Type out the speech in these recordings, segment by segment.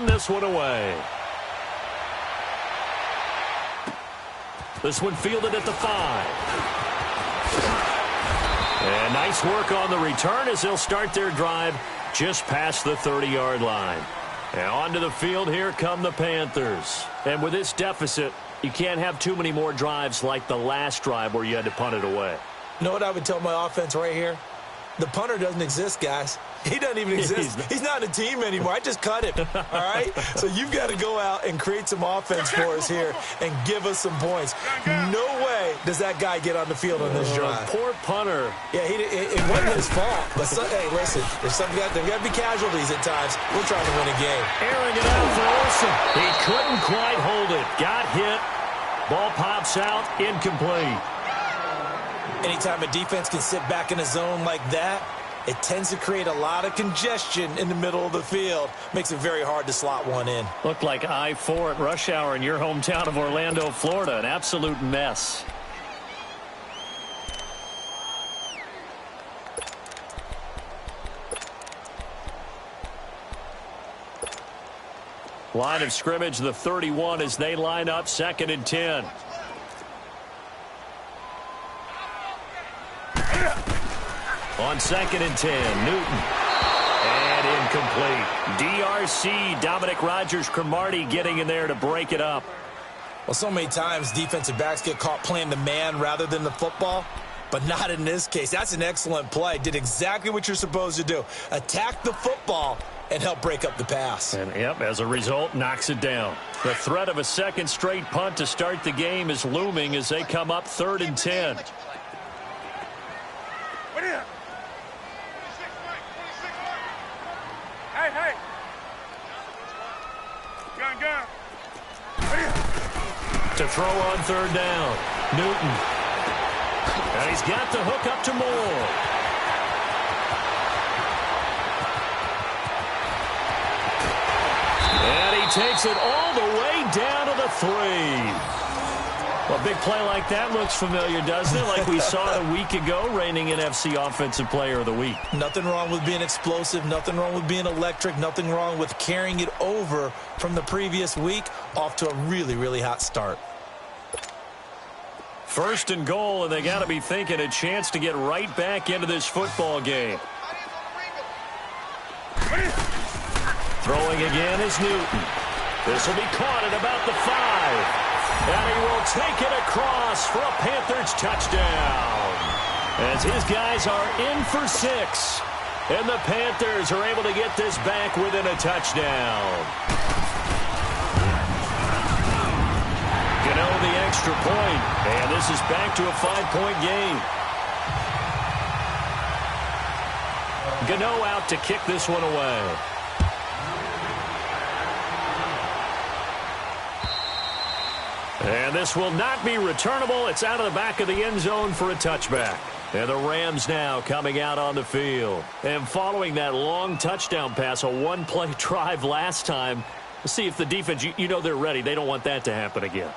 send this one away. This one fielded at the 5. And nice work on the return as they'll start their drive just past the 30-yard line. Now onto the field, here come the Panthers. And with this deficit, you can't have too many more drives like the last drive where you had to punt it away. You know what I would tell my offense right here? The punter doesn't exist, guys. He doesn't even exist. He's not a team anymore. I just cut him, all right? So you've got to go out and create some offense for us here and give us some points. No way does that guy get on the field on this drive. Poor punter. Yeah, it wasn't his fault. But, hey, listen, there's got to be casualties at times. We're trying to win a game. Airing it out for Olsen. He couldn't quite hold it. Got hit. Ball pops out. Incomplete. Anytime a defense can sit back in a zone like that, it tends to create a lot of congestion in the middle of the field. Makes it very hard to slot one in. Looked like I-4 at rush hour in your hometown of Orlando, Florida. An absolute mess. Line of scrimmage, the 31 as they line up 2nd and 10. On 2nd and 10, Newton. And incomplete. DRC, Dominic Rodgers-Cromartie getting in there to break it up. Well, so many times defensive backs get caught playing the man rather than the football, but not in this case. That's an excellent play. Did exactly what you're supposed to do. Attack the football and help break up the pass. And, yep, as a result, knocks it down. The threat of a second straight punt to start the game is looming as they come up 3rd and 10. To throw on 3rd down, Newton. And he's got the hook up to Moore. And he takes it all the way down to the 3. Well, a big play like that looks familiar, doesn't it? Like we saw it a week ago, reigning NFC Offensive Player of the Week. Nothing wrong with being explosive. Nothing wrong with being electric. Nothing wrong with carrying it over from the previous week off to a really, really hot start. 1st and goal, and they got to be thinking a chance to get right back into this football game. Throwing again is Newton. This will be caught at about the 5. And he will take it across for a Panthers touchdown. As his guys are in for 6. And the Panthers are able to get this back within a touchdown. Gano the extra point. And this is back to a 5-point game. Gano out to kick this one away. And this will not be returnable. It's out of the back of the end zone for a touchback. And the Rams now coming out on the field. And following that long touchdown pass, a one-play drive last time, let's see if the defense, you know they're ready. They don't want that to happen again.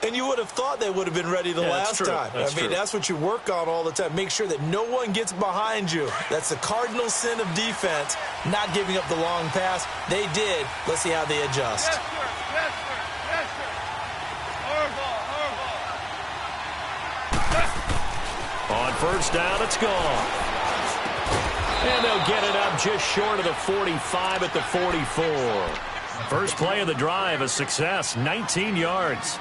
And you would have thought they would have been ready the last time. That's what you work on all the time. Make sure that no one gets behind you. That's the cardinal sin of defense, not giving up the long pass. They did. Let's see how they adjust. On 1st down, it's gone. And they'll get it up just short of the 45 at the 44. First play of the drive, a success, 19 yards.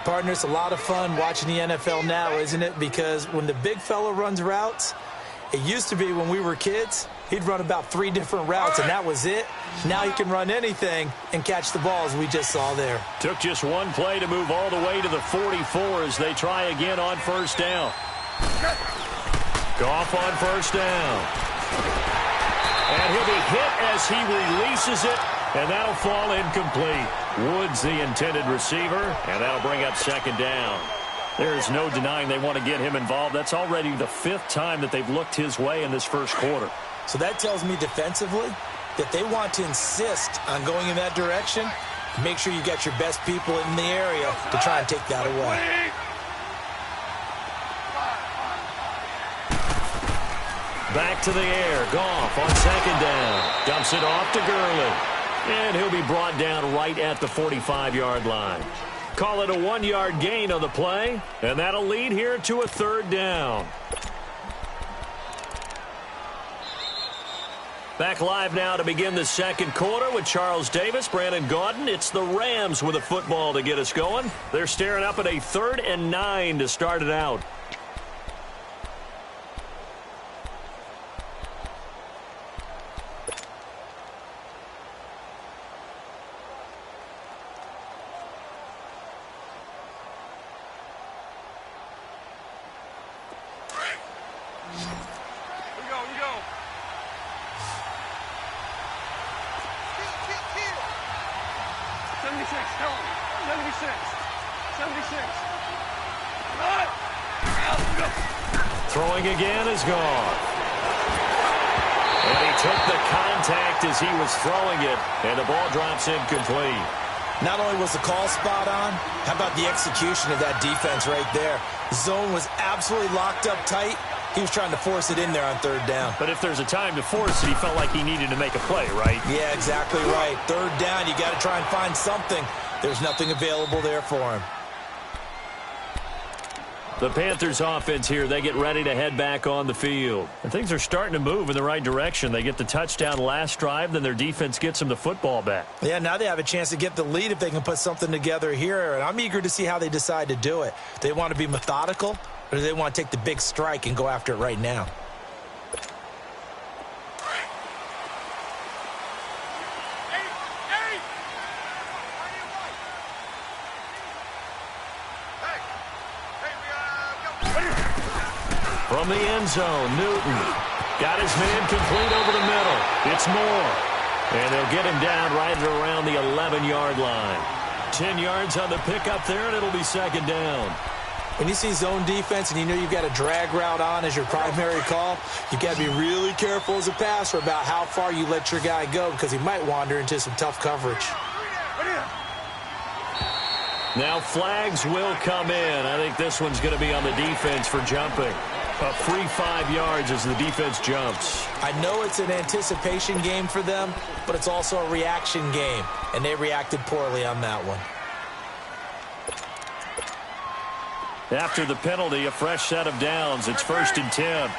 Partner, it's a lot of fun watching the NFL now, isn't it? Because when the big fella runs routes, it used to be when we were kids, he'd run about 3 different routes, and that was it. Now he can run anything and catch the balls we just saw there. Took just one play to move all the way to the 44 as they try again on 1st down. Goff on 1st down. And he'll be hit as he releases it, and that'll fall incomplete. Woods the intended receiver, and that'll bring up 2nd down. There's no denying they want to get him involved. That's already the 5th time that they've looked his way in this first quarter. So that tells me defensively that they want to insist on going in that direction. Make sure you got your best people in the area to try and take that away. Back to the air. Goff on 2nd down. Dumps it off to Gurley. And he'll be brought down right at the 45-yard line. Call it a 1-yard gain on the play, and that'll lead here to a third down. Back live now to begin the second quarter with Charles Davis, Brandon Gaudin. It's the Rams with a football to get us going. They're staring up at a 3rd and 9 to start it out. Throwing again is gone. And he took the contact as he was throwing it, and the ball drops incomplete. Not only was the call spot on, how about the execution of that defense right there? The zone was absolutely locked up tight. He was trying to force it in there on 3rd down. But if there's a time to force it, he felt like he needed to make a play, right? Yeah, exactly right. 3rd down, you got to try and find something. There's nothing available there for him. The Panthers offense here, they get ready to head back on the field. And things are starting to move in the right direction. They get the touchdown last drive, then their defense gets them the football back. Yeah, now they have a chance to get the lead if they can put something together here. And I'm eager to see how they decide to do it. They want to be methodical, or do they want to take the big strike and go after it right now? From the end zone, Newton got his man complete over the middle. It's Moore. And they'll get him down right around the 11-yard line. 10 yards on the pickup there, and it'll be 2nd down. When you see zone defense and you know you've got a drag route on as your primary call, you've got to be really careful as a passer about how far you let your guy go because he might wander into some tough coverage. Now flags will come in. I think this one's going to be on the defense for jumping. A free 5 yards as the defense jumps. I know it's an anticipation game for them, but it's also a reaction game, and they reacted poorly on that one. After the penalty, a fresh set of downs. It's 1st and 10.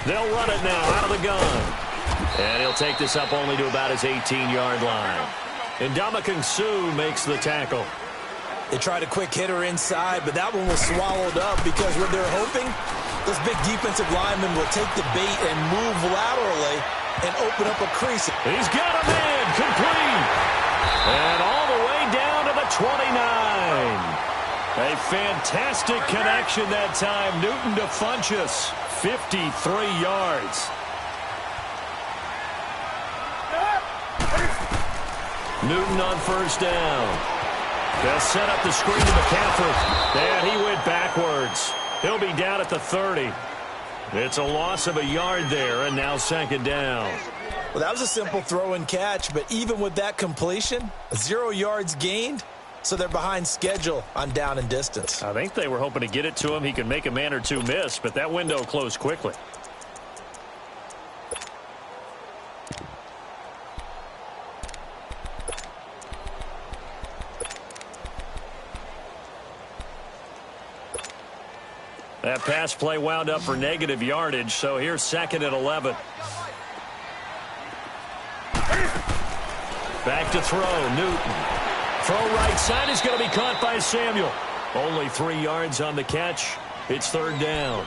They'll run it now out of the gun. And he'll take this up only to about his 18-yard line. And Ndamukong Suh makes the tackle. They tried a quick hitter inside, but that one was swallowed up because what they're hoping, this big defensive lineman will take the bait and move laterally and open up a crease. He's got a man complete. And all the way down to the 29. A fantastic connection that time. Newton to Funchess. 53 yards. Newton on 1st down. They'll set up the screen to McCaffrey. And he went backwards. He'll be down at the 30. It's a loss of a yard there, and now 2nd down. Well, that was a simple throw and catch, but even with that completion, 0 yards gained, so they're behind schedule on down and distance. I think they were hoping to get it to him. He could make a man or two miss, but that window closed quickly. That pass play wound up for negative yardage, so here's 2nd and 11. Back to throw, Newton. Throw right side is going to be caught by Samuel. Only 3 yards on the catch. It's 3rd down.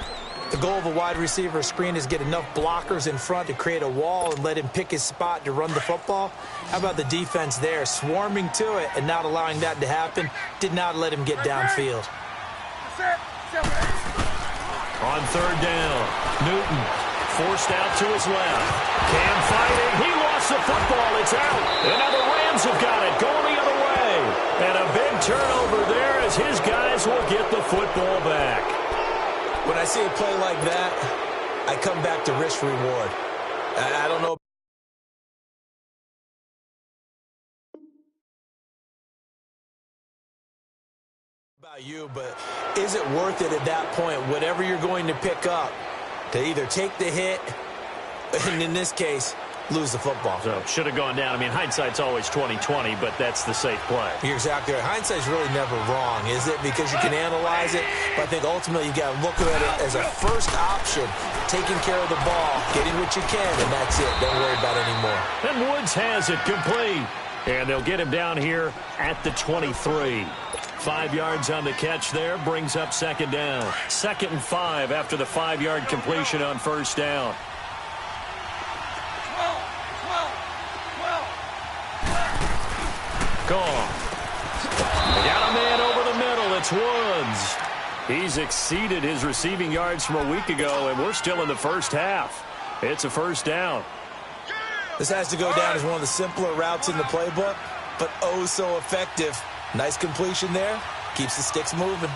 The goal of a wide receiver screen is get enough blockers in front to create a wall and let him pick his spot to run the football. How about the defense there, swarming to it and not allowing that to happen? Did not let him get downfield. On 3rd down, Newton forced out to his left. Cam fighting. He lost the football. It's out. And now the Rams have got it going the other way. And a big turnover there as his guys will get the football back. When I see a play like that, I come back to risk reward. I don't know about you, but is it worth it at that point, whatever you're going to pick up, to either take the hit And in this case, lose the football. So should have gone down. I mean, hindsight's always 20/20, but that's the safe play. You're exactly right. Hindsight's really never wrong, is it? Because you can analyze it, but I think ultimately you got to look at it as a first option, taking care of the ball, getting what you can, and that's it. Don't worry about it anymore. And Woods has it complete. And they'll get him down here at the 23. 5 yards on the catch there, brings up second down. 2nd and 5 after the 5-yard completion on first down. Gone. They got a man over the middle. It's Woods. He's exceeded his receiving yards from a week ago, and we're still in the first half. It's a first down. This has to go down as one of the simpler routes in the playbook, but oh so effective. Nice completion there. Keeps the sticks moving.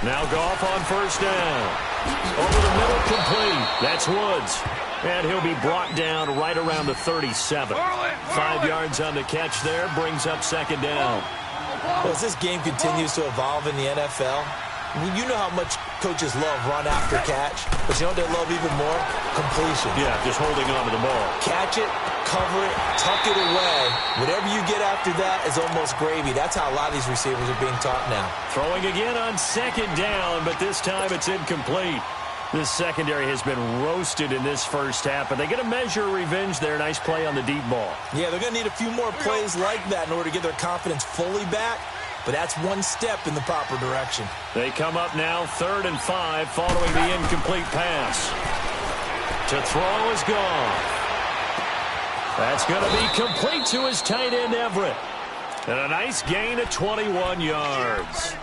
Now Goff on first down. Over the middle, complete. That's Woods. And he'll be brought down right around the 37. 5 yards on the catch there, brings up second down. Well, as this game continues to evolve in the NFL, you know how much coaches love run after catch, but you know what they love even more? Completion. Yeah, just holding on to the ball. Catch it, cover it, tuck it away. Whatever you get after that is almost gravy. That's how a lot of these receivers are being taught now. Throwing again on second down, but this time it's incomplete. This secondary has been roasted in this first half, but they get a measure of revenge there. Nice play on the deep ball. Yeah, they're going to need a few more plays like that in order to get their confidence fully back, but that's one step in the proper direction. They come up now 3rd and 5 following the incomplete pass. To throw is gone. That's going to be complete to his tight end, Everett. And a nice gain of 21 yards.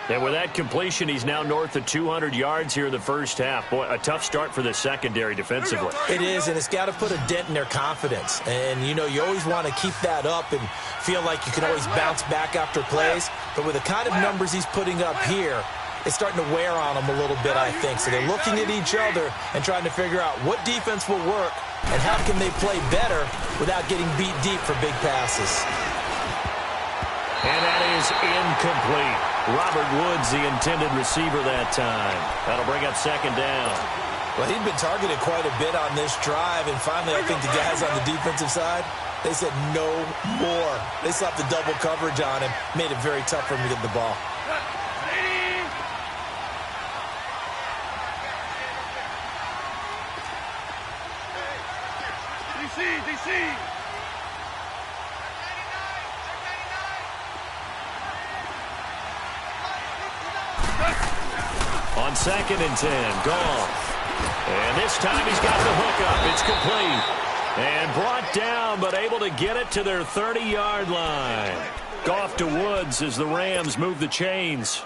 And with that completion, he's now north of 200 yards here in the first half. Boy, a tough start for the secondary defensively. It is, and it's got to put a dent in their confidence. And, you know, you always want to keep that up and feel like you can always bounce back after plays. But with the kind of numbers he's putting up here, it's starting to wear on them a little bit, I think. So they're looking at each other and trying to figure out what defense will work and how can they play better without getting beat deep for big passes. And that is incomplete. Robert Woods, the intended receiver that time. That'll bring up second down. Well, he'd been targeted quite a bit on this drive, and finally I think the guys on the defensive side, they said no more. They slapped the double coverage on him, made it very tough for him to get the ball. DC! On 2nd and 10, Goff. And this time he's got the hookup. It's complete. And brought down, but able to get it to their 30-yard line. Goff to Woods as the Rams move the chains.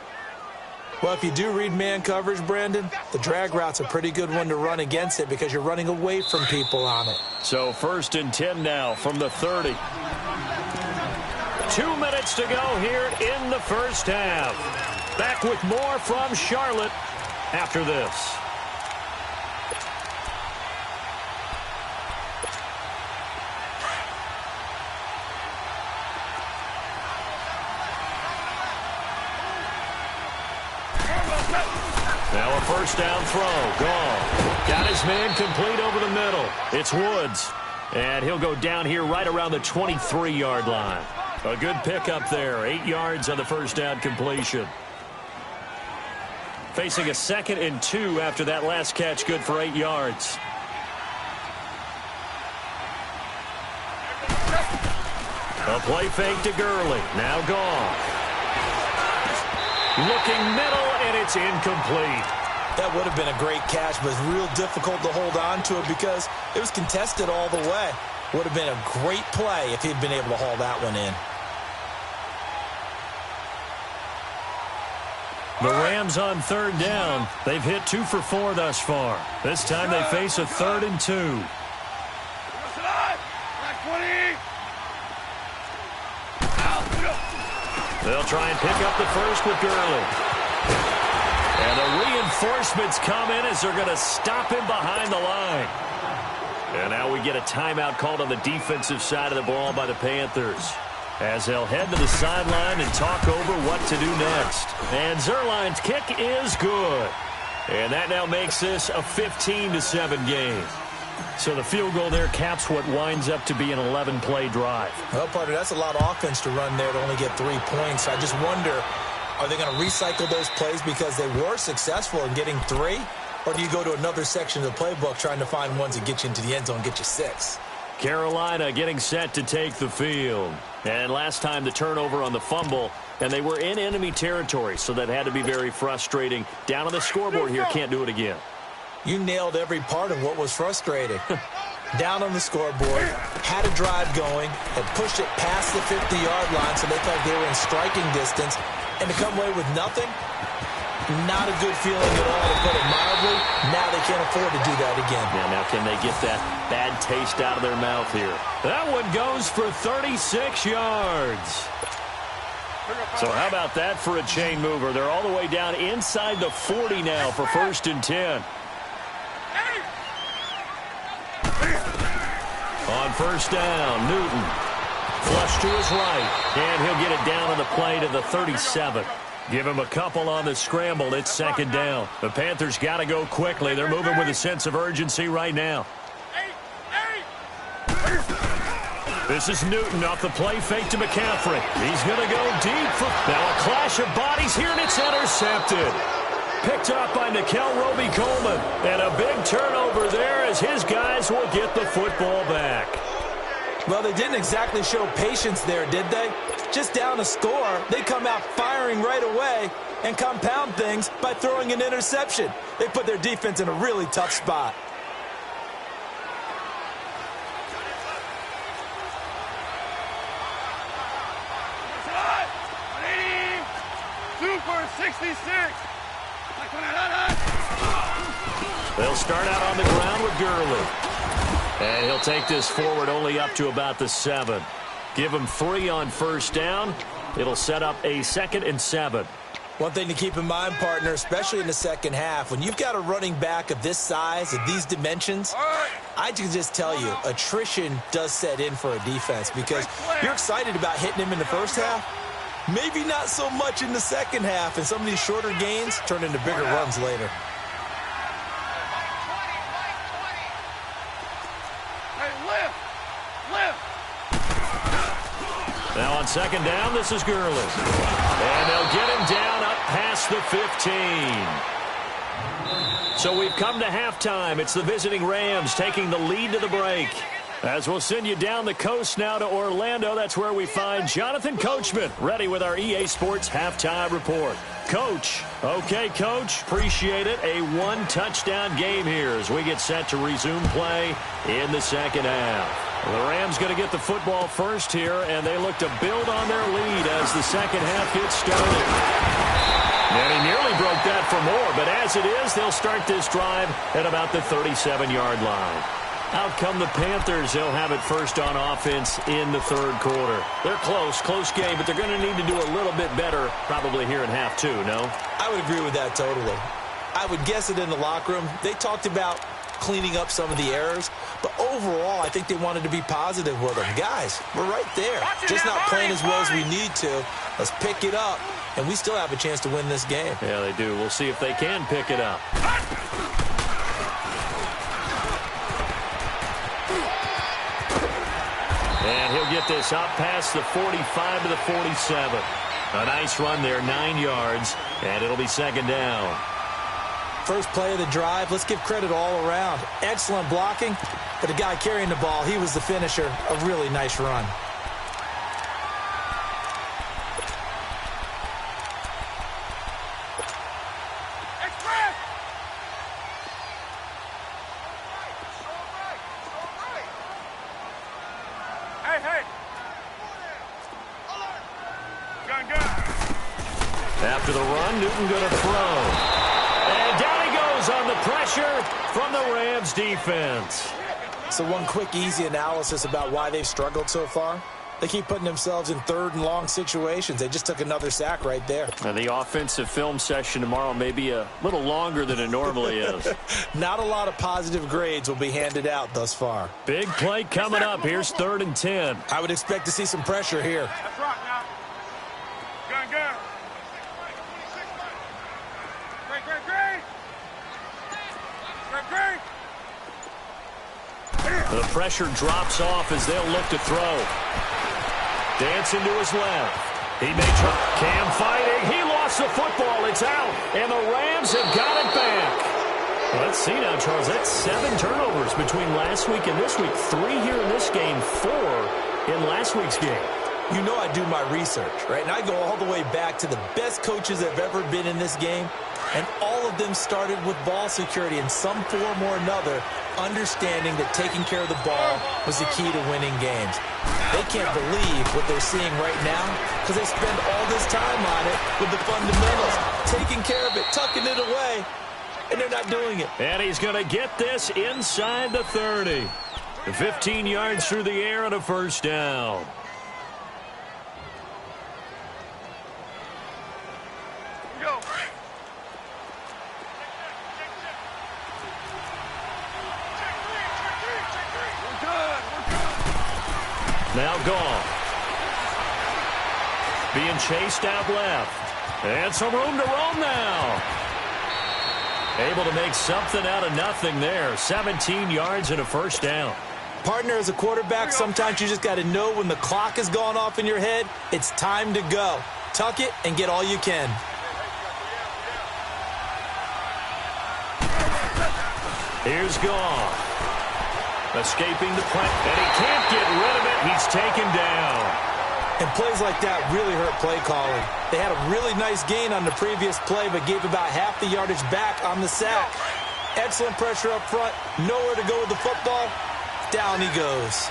Well, if you do read man coverage, Brandon, the drag route's a pretty good one to run against it because you're running away from people on it. So 1st and 10 now from the 30. 2 minutes to go here in the first half. Back with more from Charlotte after this. Now a first down throw. Goff got his man complete over the middle. It's Woods. And he'll go down here right around the 23-yard line. A good pickup there. 8 yards on the first down completion. Facing a 2nd and 2 after that last catch, good for 8 yards. A play fake to Gurley. Now Goff. Looking middle, and it's incomplete. That would have been a great catch, but it's real difficult to hold on to it because it was contested all the way. Would have been a great play if he'd been able to haul that one in. The Rams on 3rd down. They've hit 2 for 4 thus far. This time they face a 3rd and 2. They'll try and pick up the first with Gurley. And the reinforcements come in as they're going to stop him behind the line. And now we get a timeout called on the defensive side of the ball by the Panthers, as they'll head to the sideline and talk over what to do next. And Zerline's kick is good. And that now makes this a 15-7 game. So the field goal there caps what winds up to be an 11-play drive. Well, partner, that's a lot of offense to run there to only get 3 points. I just wonder, are they going to recycle those plays because they were successful in getting 3? Or do you go to another section of the playbook trying to find ones that get you into the end zone and get you 6? Carolina getting set to take the field. And last time the turnover on the fumble, and they were in enemy territory, so that had to be very frustrating. Down on the scoreboard here, can't do it again. You nailed every part of what was frustrating. Down on the scoreboard, had a drive going, had pushed it past the 50-yard line so they felt they were in striking distance, and to come away with nothing, not a good feeling at all, to put it mildly. Now they can't afford to do that again. Yeah, now can they get that bad taste out of their mouth here? That one goes for 36 yards. So how about that for a chain mover? They're all the way down inside the 40 now for 1st and 10. On 1st down, Newton. Flush to his right, and he'll get it down on the play to the 37. Give him a couple on the scramble. It's 2nd down. The Panthers got to go quickly. They're moving with a sense of urgency right now. This is Newton off the play fake to McCaffrey. He's going to go deep. Now a clash of bodies here, and it's intercepted. Picked up by Nickel Roby-Coleman. And a big turnover there as his guys will get the football back. Well, they didn't exactly show patience there, did they? Just down a score, they come out firing right away and compound things by throwing an interception. They put their defense in a really tough spot. Super 66. They'll start out on the ground with Gurley. And he'll take this forward only up to about the 7. Give him 3 on 1st down. It'll set up a 2nd and 7. One thing to keep in mind, partner, especially in the second half, when you've got a running back of this size, of these dimensions, I can just tell you, attrition does set in for a defense because you're excited about hitting him in the first half. Maybe not so much in the second half, and some of these shorter gains turn into bigger runs later. Now on 2nd down, this is Gurley. And they'll get him down up past the 15. So we've come to halftime. It's the visiting Rams taking the lead to the break. As we'll send you down the coast now to Orlando, that's where we find Jonathan Coachman, ready with our EA Sports Halftime Report. Coach. Okay, Coach. Appreciate it. A 1-touchdown game here as we get set to resume play in the second half. The Rams going to get the football first here, and they look to build on their lead as the second half gets started. And he nearly broke that for more, but as it is, they'll start this drive at about the 37-yard line. Out come the Panthers. They'll have it first on offense in the 3rd quarter. They're close game, but they're going to need to do a little bit better probably here in half 2, no? I would agree with that totally. I would guess it in the locker room. They talked about cleaning up some of the errors, but overall, I think they wanted to be positive with them. Guys, we're right there. Just not playing as well as we need to. Let's pick it up, and we still have a chance to win this game. Yeah, they do. We'll see if they can pick it up. And he'll get this up past the 45 to the 47. A nice run there, 9 yards, and it'll be 2nd down. First play of the drive, let's give credit all around. Excellent blocking, but the guy carrying the ball, he was the finisher. A really nice run. After the run, Newton going to throw. And down he goes on the pressure from the Rams defense. So one quick, easy analysis about why they've struggled so far. They keep putting themselves in 3rd and long situations. They just took another sack right there. And the offensive film session tomorrow may be a little longer than it normally is. Not a lot of positive grades will be handed out thus far. Big play coming up. Here's 3rd and 10. I would expect to see some pressure here. That's right now. Gun. Great. The pressure drops off as they'll look to throw. Dancing to his left. He may try. Cam fighting. He lost the football. It's out. And the Rams have got it back. Let's see now, Charles. That's 7 turnovers between last week and this week. 3 here in this game, 4 in last week's game. You know I do my research, right? And I go all the way back to the best coaches that have ever been in this game. And all of them started with ball security in some form or another, understanding that taking care of the ball was the key to winning games. They can't believe what they're seeing right now because they spend all this time on it with the fundamentals, taking care of it, tucking it away, and they're not doing it. And he's going to get this inside the 30. 15 yards through the air and a first down. Now gone. Being chased out left. And some room to roam now. Able to make something out of nothing there. 17 yards and a first down. Partner, as a quarterback, sometimes you just got to know when the clock has gone off in your head, it's time to go. Tuck it and get all you can. Here's Goff. Escaping the play, and he can't get rid of it. He's taken down. And plays like that really hurt play calling. They had a really nice gain on the previous play, but gave about half the yardage back on the sack. Excellent pressure up front. Nowhere to go with the football. Down he goes.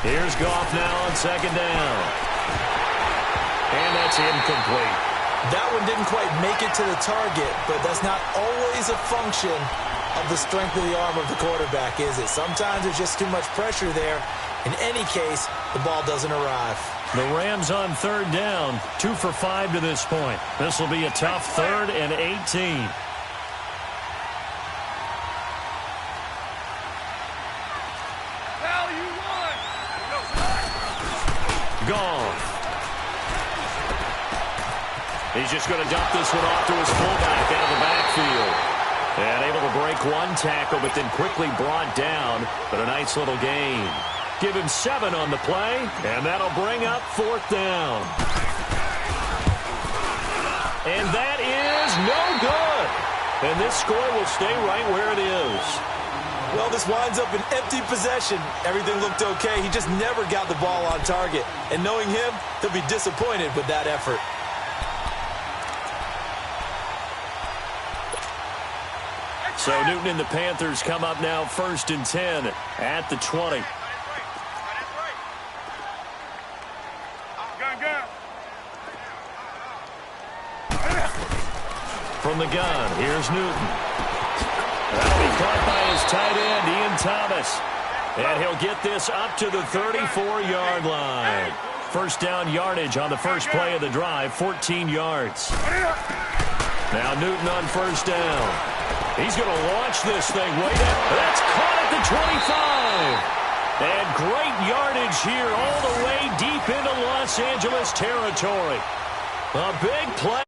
Here's Goff now on second down. And that's incomplete. That one didn't quite make it to the target, but that's not always a function of the strength of the arm of the quarterback, is it? Sometimes there's just too much pressure there. In any case, the ball doesn't arrive. The Rams on third down, 2 for 5 to this point. This will be a tough 3rd and 18. Goff. He's just going to dump this one off to his fullback out of the backfield. And able to break one tackle, but then quickly brought down. But a nice little gain. Give him 7 on the play, and that'll bring up 4th down. And that is no good. And this score will stay right where it is. Well, this winds up an empty possession. Everything looked okay. He just never got the ball on target. And knowing him, he'll be disappointed with that effort. So Newton and the Panthers come up now 1st and 10 at the 20. From the gun, here's Newton. That'll be caught by his tight end, Ian Thomas. And he'll get this up to the 34-yard line. First down yardage on the first play of the drive, 14 yards. Now Newton on first down. He's going to launch this thing way down. That's caught at the 25. And great yardage here all the way deep into Los Angeles territory. A big play.